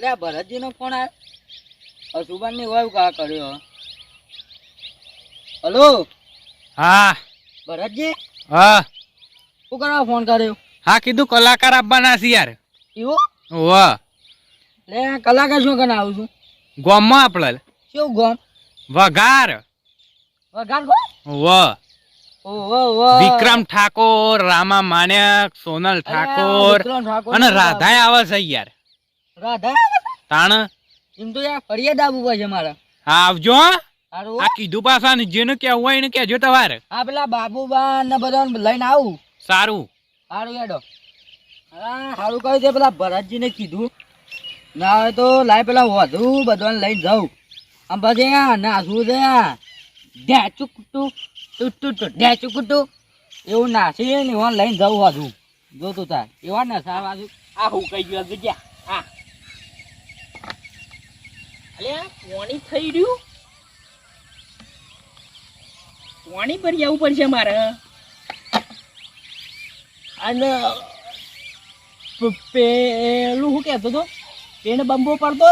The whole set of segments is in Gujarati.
લે ભરતજી નો ફોન આવ્યો સુબાન ની વાવ કા કર્યો. હલો હા ભરતજી, હા શું કરવા ફોન કર્યો? હા કીધું કલાકાર આપવાના છે યાર. એવું? વાહ લે કલાકાર શું કરીને આવું છું? ગોમમાં આપણે શું ગોમ? વઘાર. વઘાર ગો? વાહ ઓહો ઓહો. વિક્રમ ઠાકોર, રામા માણેક, સોનલ ઠાકોર અને રાધાય આવે છે યાર. રાધા તાણ એમ તો યાર ફરિયાદ આવવું પડશે મારે. હા આવજો. હારું આ કીધું પાછા ને જેને કેવું હોય એને કેજો તમારે. હા પેલા બાબુબા ને બધા લઈને આવું. સારું સારું હેડો. હા સારું કહ્યું છે. પેલા ભરતજી ને કીધું ના હોય તો લાય પેલા વધુ બધાને લઈને જાઉં. આમ પછી નાસવું છે ઢેચું કુટું ઢેચું કુટું એવું નાસી ને એવા લઈને જવું વધુ જોતું તાર એવા નસા બાજુ આ હું કઈ ગયો જગ્યા. હા અલ્યા પાણી થઈ રહ્યું, પાણી ભરી આવવું પડશે મારે. અને પેલું શું કહેતો હતો તેને બંબો પડતો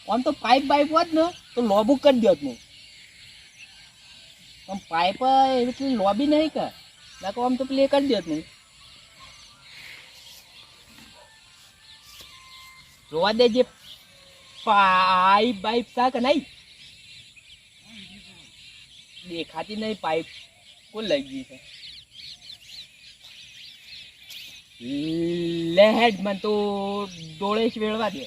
આમ તો પાઇપ બાઈપ હોત ને તો લોબુ કરી દોત હું. પણ પાઇપ એટલી લોબી નહીં કે નાખો આમ તો પ્લે કરી દોત નહીં. જોવા દે જે પાઇપ બાઈપ તા કે નહીં દેખાતી નહીં. પાઇપ કોણ લઈ ગઈ છે? લેહેડ મને તો ડોળે જ વેળવા દે.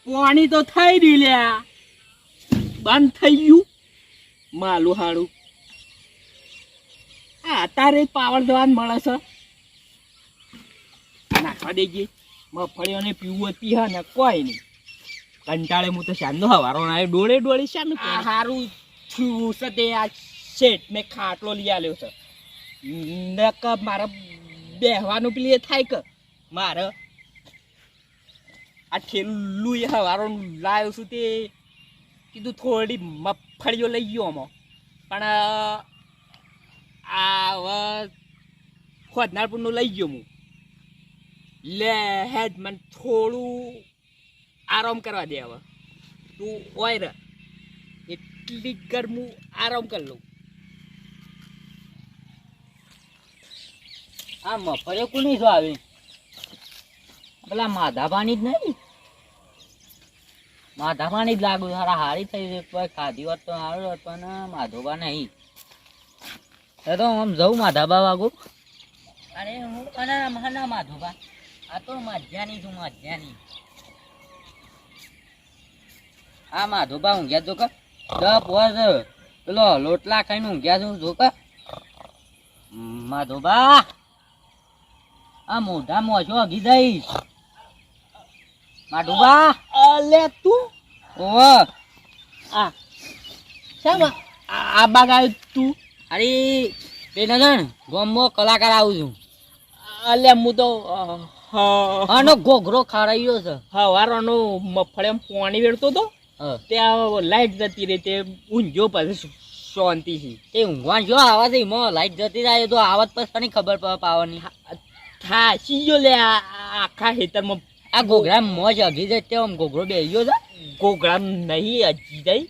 પાણી તો થઈ રહ્યું લ્યા, બંધ થઈ ગયું માલું હાડું. હા તારે પાવર જવાન મળે છે. નાખવા દેજે મગફળીઓને પીવું હતી હા ને કોઈ નહીં. કંટાળે હું તો શાનનો હવારો આવ્યો ડોળે ડોળે શાનું સારું થયું છે તે આ શેઠ મેં ખાટલો લઈ આવ્યો છે. નક મારે બેહવાનું પેલી એ થાય કે મારે આ ઠેલું એ હવારો લાવ્યો છું તે કીધું થોડી મગફળીઓ લઈ ગયો આમાં. પણ આ ખોદનારપુરનું લઈ ગયો હું. લે હેડ મને થોડું આરામ કરવા દે. હવે તું ઓય રે એટલી ગરમું આરામ કરી લઉં. આ મફળે કોની શું આવી? પેલા માધાબાની જ નહીં? માધાબાની જ લાગુ સારા હારી થઈ છે. કોઈ ખાધી હોત તો સારું હોત પણ માધોબા નહીં. એ તો આમ જવું માધાબા વાગું. અરે હું અને ના માધોબા આ તો મધ્યાની છું મધ્યાની. આ માધોબા ઊંઘ્યા જો કે દપ વર્ષ પેલો લોટલા ખાઈને ઊંઘ્યા છું જો કે માધોબા આ મોઢા મોછો અગી જઈશ માધોબા. લે તું ઓહો આ શા આ બાગ આવ્યું તું? અરે પેલા ગોમમાં કલાકાર આવું છું. અલે હું તો આનો ઘોઘરો ખારાયો છે. હવારનો મફળે પાણી વેળતો હતો ત્યાં લાઈટ જતી રહી તે ઊંઘ્યો પછી શાંતિ છે. એ ઊંઘવા જો આવા છે એમાં લાઈટ જતી જાય તો આવત પછી ખબર પડે પાવાની. થાસી ગયો લે આખા ખેતરમાં. આ ઘોઘરા મોજ અગી જાય તે આમ ઘોઘરો બે ગયો છે. ગોગળા નહીં હજી જાય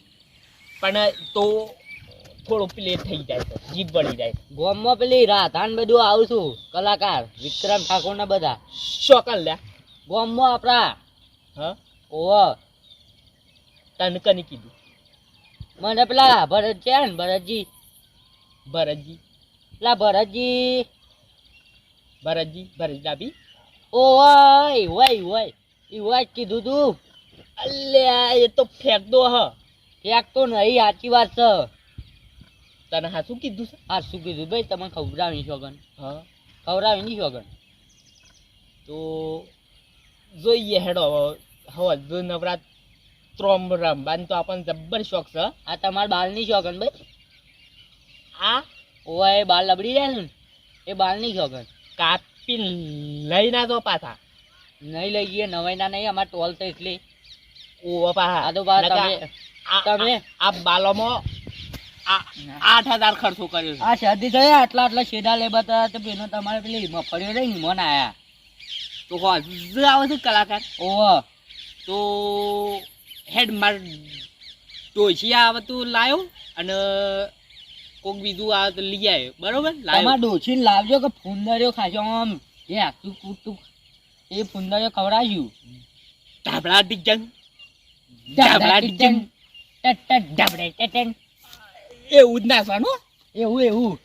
પણ તો થોડો પ્લે થઈ જાય છે, જીભ બળી જાય. ગોમમાં પેલી રાધાન બધું આવું છું કલાકાર વિક્રમ ઠાકોર ને બધા શોકલ લે ગોમમાં આપડા. હા ઓહો તને કની કીધું? મને પેલા ભરત છે ને ભરતજી પેલા ભરતજી ડાબી ઓય વય એ વય કીધું તું. અલ્યા એ તો ફેંકદો હ. એક તો નહીં સાચી વાત છે. તને હા શું કીધું છે? હા શું કીધું ભાઈ તમે ખવડાવી શોગન? હા ખવડાવી નહીં શોગન તો જોઈએ હેડો હવે જો નવરાત્રોમ રમવાનું તો આપણને જબ્બર શોખ છે. આ તમારે બાલની શોગન ભાઈ? આ ઓય એ બાલ લબડી જાય ને એ બાલની શોગન કાપી લઈ ના તો પાછા નહીં લઈ ગઈએ નવાઈના નહીં અમારે ટોલ તો એટલે ઓ પાછા આ તો બા તમે આ બાલોમાં 8,000 ખર્ચો કર્યો છે. આ શાદી થઈ આટલા શેડા લે બતા તો બેનો તમારે પેલી મફળીઓ રહી ને મન આયા તો હજુ આવે છે કલાકાર ઓહ તો હેડ માર ડોશિયા આવે તો લાયો અને કોક બીજું આવે તો લઈ આવ્યો બરોબર તમારે લાયો ડોશીને લાવજો કે ફુંદરીઓ ખાશો આમ એ આખું કૂટું એ ફુંદરીઓ ખવડાવ્યું ઢાબળા ડીજન ઢાબળા ટીચન ઢાબળે ટેટન એવું જ નાખવાનું એવું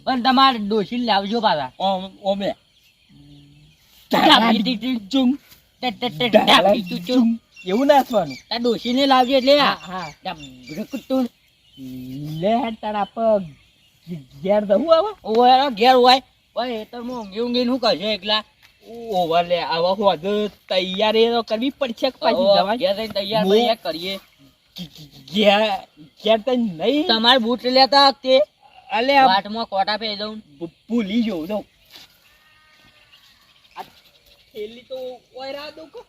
પણ તમારે ડોશીને લાવજો પાછા ઓમે ઢાબળી ટીચું ઢાબળી ટીચું એવું નાખવાનું તાર ડોશીને લાવજો એટલે હા ઢાબળે કૂટું લે તારા પગ ઘેર દઉં આવે ઓય ઘેર હોય ઓય એ તો ઊંઘી ઊંઘી નું કરશે એકલા ઓવર લે આવા હોદ તૈયારી તો કરવી પડશે કે પાછી જવાય ઘેર રહીને તૈયાર તૈયાર કરીએ ઘેર ઘેર તો નહીં તમારે બૂટ લેતા વખતે અલે વાટમાં કોટા પહેરી દઉં ભૂલી જવું દઉં આ થેલી તો ઓય રા દઉં કે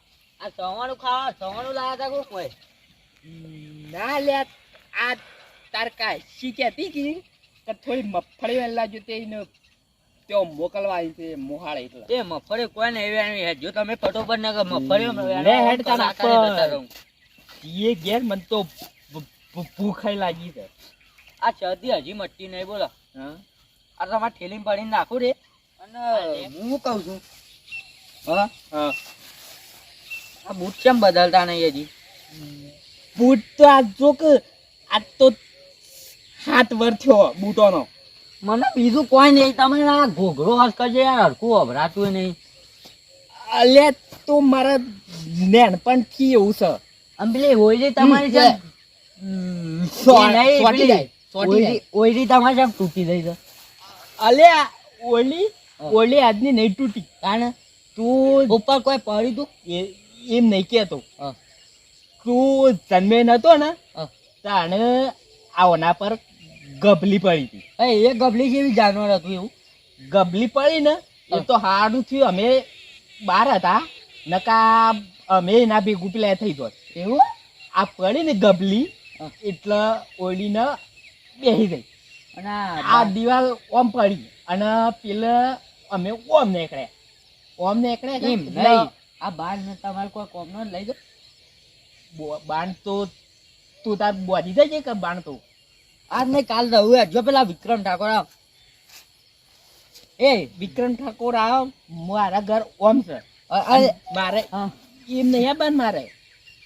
આ સવાણું ખાવા સવાણું લાયા તા કોક હોય ના લે આ તાર કાશી કહેતી કે થોડી મગફળી વેલા જો તે તેઓ મોકલવા આવી છે મોહાળે એટલે એ મફળે કોઈ નહીં વેણવી હે. જો તમે ફટોફટ ના કે મફળીઓ લે હેડ તારા કલાકારી પર. બતા રહું. એ ઘેર મને તો ભૂખાઈ લાગી છે આ શરદી હજી મટતી નહીં બોલો હા આ તમારે ઠેલીમાં પાડીને નાખું રે અને હું કહું છું હા હા આ બૂટ કેમ બદલતા નહીં હજી બૂટ તો આ જો કે આ તો 7 વર્ષ થયો બૂટોનો મને બીજું કોઈ નહીં તમે આ ઘોઘરો હાથ કરજો યાર હરખું અભરાતું નહીં અલે તો મારા નેનપણથી એવું છે આમ પેલી ઓયરી તમારી છે સોટી જાય ઓયરી તમારી છે તૂટી જાય છે અલે ઓલી ઓલી આજની નહીં તૂટી કારણ તું ઉપર કોઈ પડી તું એમ નહીં કહેતો હા. તું જન્મે નતો ને હા. તાણે આવના પર ગબલી પડી હતી એ ગબલી જેવી જાનવર હતું એવું ગબલી પડી ને એ તો હારું થયું અમે બહાર હતા નકા અમે એના ભેગું પેલા થઈ ગયો એવું આ પડી ને ગબલી હા. એટલે ઓળીને બેસી ગઈ અને આ દિવાલ ઓમ પડી અને પેલા અમે ઓમ નીકળ્યા એમ નહીં આ બાર ને તમારે કોઈ કોમ નો લઈ દો બાણ તો તું તાર બોધી જાય છે કે બાણ તો આજ નહીં કાલ રહું જો પેલા વિક્રમ ઠાકોર આવ એ વિક્રમ ઠાકોર આવ મારા ઘર ઓમ છે મારે હા એમ નહીં બાન મારે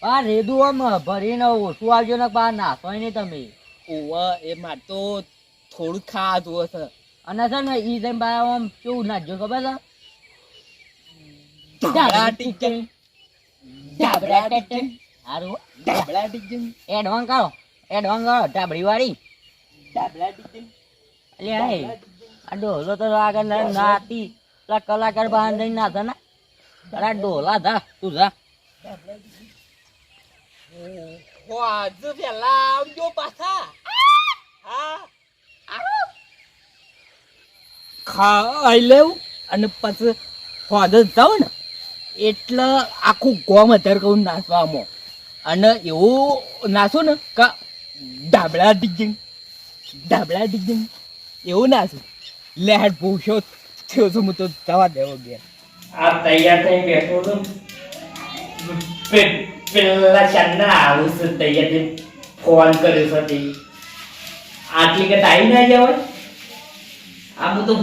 આ રેદું આમ ભરીને ઓછું આવજો ને બહાર નાખોય નહીં તમે ઓવા એ માર તો થોડું ખાધું હશે અને છે ને ઈ જેમ બહાર આમ કેવું નાખજો ખબર છે ઢાબળા ટીચન ઢાબળા ટેટન હારું ઢાબળા ટીચન એડવાન્સ કરો ઢાબળી વાળી ઢાબળા ટીચન એટલે આ ડોલો તો આગળ નાતી પેલા કલાકાર બહાર જઈને ના થા ને અરે ડોલા થા તું જા હજુ પેલા આવજો પાછા હા ખાઈ લેવું અને પછી ફાધર જાઉં ને એટલે આખું ગોમ અત્યારે કહું નાચવામાં અને એવું નાચું ને કે ઢાબળા ડીજિંગ એવું નાચું લેટ ભૂસો થયો છું હું તો જવા દેવો બેન આ તૈયાર થઈ બેઠો છું પેલા ચાંદના આવું છે તૈયાર થઈ ફોન કર્યો છે આટલી કે ટાઈમ ના જવાય આ બધું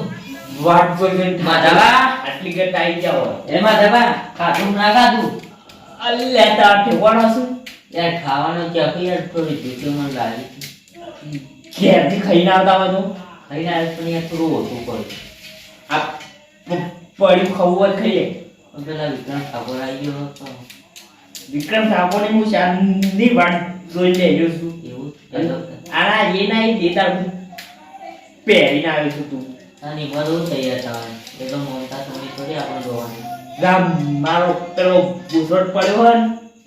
વાત જોઈને આટલી કે ટાઈમ જાવ એમાં દબા ખાધું ના ખાધું અલ્લે તાર ઠેવાનો છું યાર ખાવાનું ચાખી યાર થોડી ભૂખ મને લાગી ઘેરથી ખાઈને આવતા હોય તો ખાઈને આવે પણ યાર થોડું ઓછું પડે આ પડ્યું ખાવું હોય ખાઈએ પેલા વિક્રમ ઠાકોર આવી ગયો હતો વિક્રમ ઠાકોર હું શાનની વાત જોઈ લેજો છું એવું આના એ ના એ દેતા પહેરીને આવ્યો છું તું અને બધું થઈ જતા એ તો મમતા તમે થોડી આપણે જોવાની રામ મારો પેલો બુસોટ પડ્યો હોય ને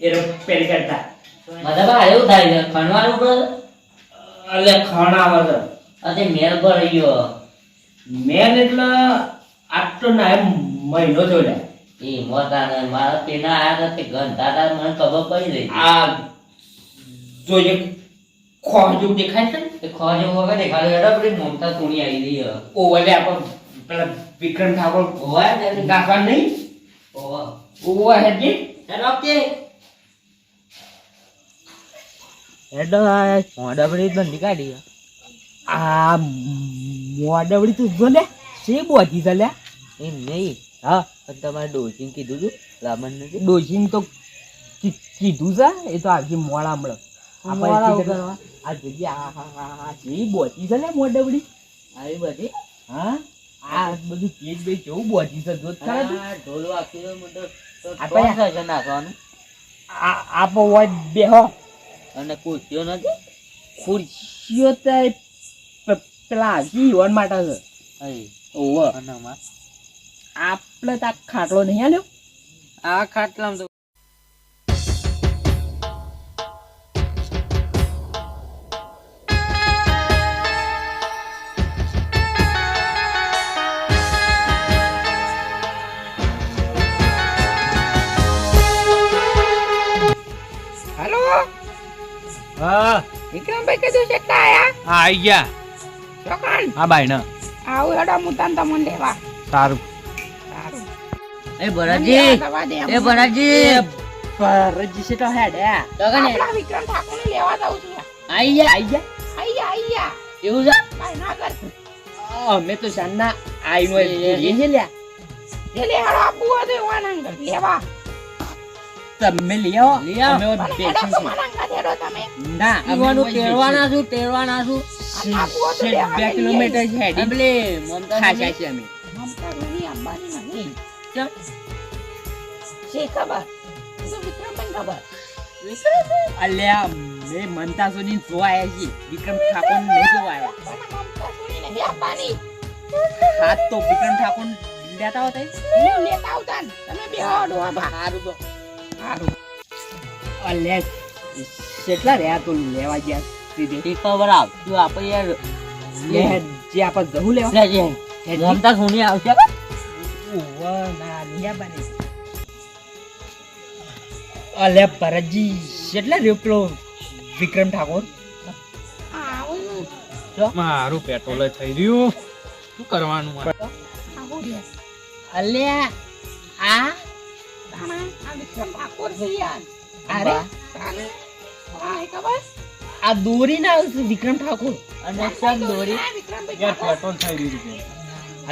એ પહેરી કરતા મતલબ એવું થાય છે ખણવાનું પડે એટલે ખાણ આવે છે અતે મેલ પર ગયો મેન એટલે આટલો ના એમ મહિનો જોડે એ મોટા ને મારા પેલા આયા હતા તે ગંધાતા મને ખબર પડી રહી આ જોઈએ ખોર જેવું દેખાય છે ને? એ ખોવા જેવું વગર દેખાડો હેડો પેલી મમતા સોની આવી રહી હે. ઓવલે આપણે પેલા વિક્રમ ઠાકોર ઓવા ને ગાફા નહીં ઓવા ઓવા હેડજી હેડો કે હેડો આ મોડબડી બંધી કાઢી આ મોડવડી તું જો લે શે બોધી છે લે એમ નહીં હા પણ તમારે ડોસીને કીધું તું લાબન નથી ડોશીને તો કીધું છે એ તો આજે મોડા મળે મોડા ઉગાડવા. આ જગ્યા આ શે બોધી છે લે મોડવડી આવી બધી હા આ બધું તેજ બે કેવું બોધી છે જોત ખરા તું આ ઢોલ વાગતી મોટો તો આપણે કોણ છે નાખવાનું આ આપો હોય બેહો અને કૂચ્યો નથી ખુરશીઓ તો પેલા જીવન માટે છે અહીં ઓવ અને આમાં આપણે તો આ ખાટલો નહીં આલ્યો આ ખાટલામાં તો હેલો હા વિક્રમભાઈ કીધું છે કે આયા આઈ ગયા ચોકન હા બાઈ ને આવું હેડો મુતાન તમને લેવા સારું સારું એ ભરતજી એ ભરતજી પરજી છે તો હેડ તો કને વિક્રમ ઠાકોર ને લેવા જાઉં છું આઈ જા આયા એવું છે કાઈ ના કર અમે તો સાંજના આઈનો એ છે લ્યા એ લે હેડો આપું હતો વાનંગ લેવા તમે લ્યો લઈ આવો. અમે બેસી છે ના અમે ઈવાનું તેડવાના છું તેડવાના છું 2 કિલોમીટર છે હેડી એટલે મમતા ખાસા છે અમે અલ્યા મે મનતા સુધી જોવાયા છે વિક્રમ ઠાકોર નહીં જોવાયા હાથ તો વિક્રમ ઠાકોર લેતા હોતા સારું તો સારું અલ્યા કેટલા રહ્યા તો લેવા ગયા સીધે ઈ ખબર આવ તું આપણે યાર લે જે આપણે જહુ લેવા મમતા સોની આવશે ઓવા ના નિયા બને અલ્યા ભરતજી કેટલા રહ્યો પેલો વિક્રમ ઠાકોર મારું પેટ્રોલ થઈ રહ્યું શું કરવાનું અલ્યા આ અરે આ દોરી ના આવશે વિક્રમ ઠાકોર અને ચમ દોરી પેટ્રોલ થઈ રહ્યું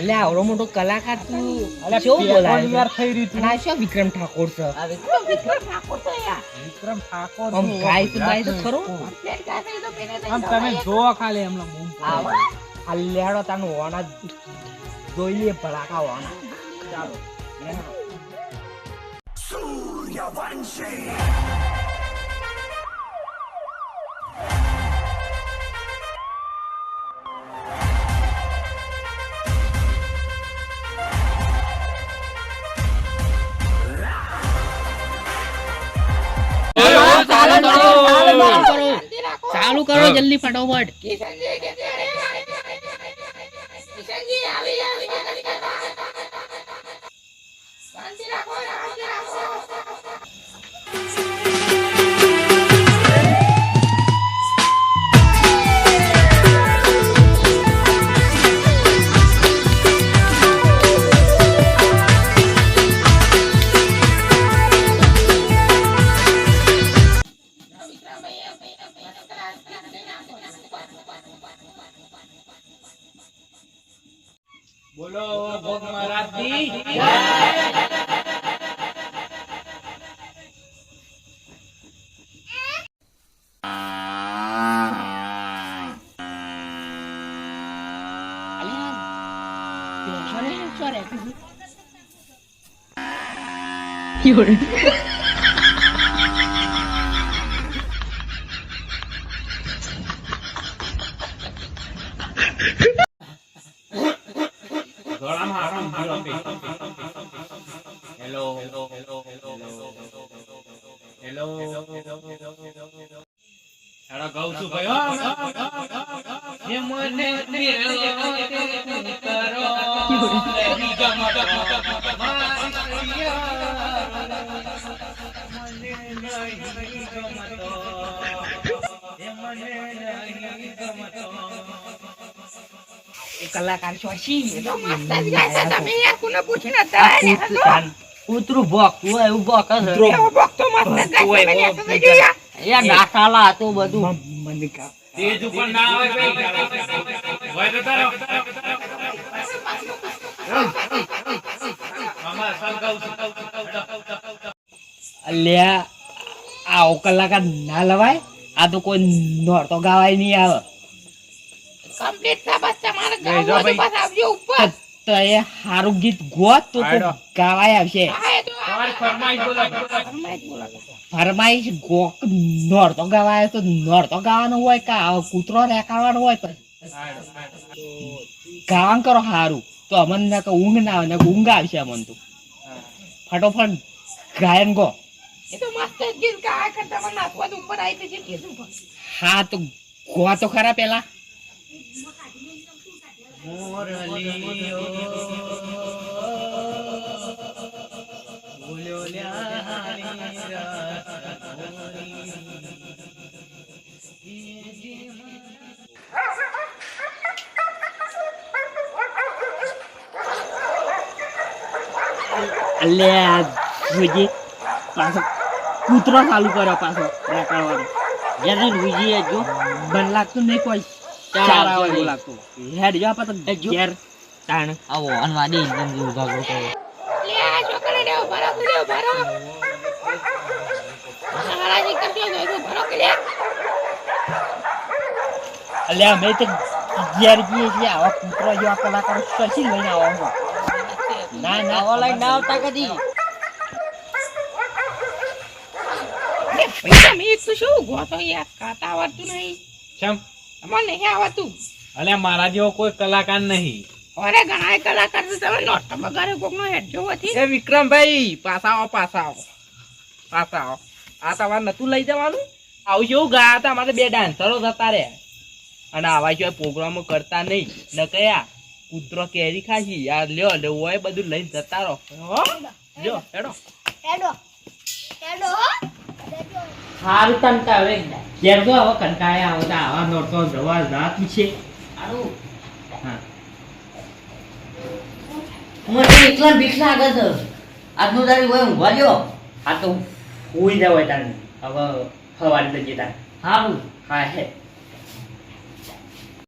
અલ્યા આવડો મોટો કલાકાર તું અલ્યા શું પેટ્રોલ બોલાય યાર થઈ રહ્યું અને આ શું વિક્રમ ઠાકોર છે આ વિક્રમ ઠાકોર આમ ગાય તો ખરો આમ તમે જો ખાલી હમણાં બૂમ પાડો. અલ્યાડો તાનું વાણા જોઈ લે ભડાકા વાણા ચાલો લેહાડો. ચાલુ કરો જલ્દી ફટાફટ બોલો ભોગ Maharaj ji hello hello hello hello hello ગૌ છું ભાઈ જે મને તેરો કરો રહી ગમત મને નહીં ગમત જે મને કલાકાર છો છી એ તો મસ્ત જ ગાતા તમે યાર કોને પૂછીને હતા કૂતરું ભોગતું હોય એવું ભોકે છે. એવો ભક્તો મસ્ત જ ગાતા તમે યાર તમે જોયા યાર નાસાલા હતું બધું. મને કા તેજ ઉપર ના આવે ભાઈ હોય તો તારો મામા સંગાવ અલ્યા આવો કલાકાર ના લવાય આ તો કોઈ નોરતો ગાવાય નહીં આવે કમ્પ્લીટ સાબસ તમારે ગાવું હોય તો પાછા આવજો ઉપર તો એ હારું ગીત ગોત તો ગાવાય આવશે તમારી ફરમાઈશ બોલો ફરમાઈશ ગો નોરતો ગાવાય તો નોરતો ગાવાનું હોય કા કૂતરો રેકાડવાનો હોય તો ગાવાનું કરો હારું તો અમને કે ઊંઘ ના આવે ને ઊંઘ આવશે અમને તો ફટોફટ ગાયન ગો એ તો મસ્ત ગીત ગાય કરતા મને નાખવા તો ઉપર આવી છે કીધું હા તો ગો તો ખરા પેલા અલ્યા જોજી પાછો કૂતરો ચાલુ કર્યો પાછો રેકાડવાનો જેને વિજી જો બન લાગતું નહીં કોઈ ચાર આવે એવું લાગતું હેડ જો પાછો ઘેર તાણ આવો અનવાડી એકદમ જેવું ભાગો તો લે આ છોકરા દેવ ભરો મહારાજી કરજો જો ભરો કે લે અલ્યા મેં તો ઘેર ગઈ છે આવા કૂતરો જેવા કલાકારો સચી લઈને આવો ના ના આવો લઈને ના આવતા કદી. પૈસા મેં તો શું ગોતો યાર કાતા આવડતું નહીં ચમ મને નહીં આવડતું અલે મારા જેવો કોઈ કલાકાર નહીં. અરે ઘણા કલાકાર તો તમે નોટ બગાડે કોકનો હેડ જોવો હતી એ વિક્રમભાઈ પાછા આવો આ તમારે નતું લઈ જવાનું આવું જેવું ગયા હતા અમારે 2 ડાન્સરો જતા રહ્યા અને આવા જો પ્રોગ્રામો કરતા નહીં ન કયા કૂતરો કેરી ખાશી યાર લ્યો લે હોય બધું લઈને જતા રહો લ્યો હેડો હારું તંતા હવે ઘેર જો હવે કંટાળ્યા આવો તો આવા નોટો જવા રાત છે સારું. હા મને તો એકલા બીક લાગે છે. આજનું તારી હોય ઊંઘવા દ્યો. આ તો હોઈ જવાય તારે હવે હવારે જઈએ તારે સારું. હા હે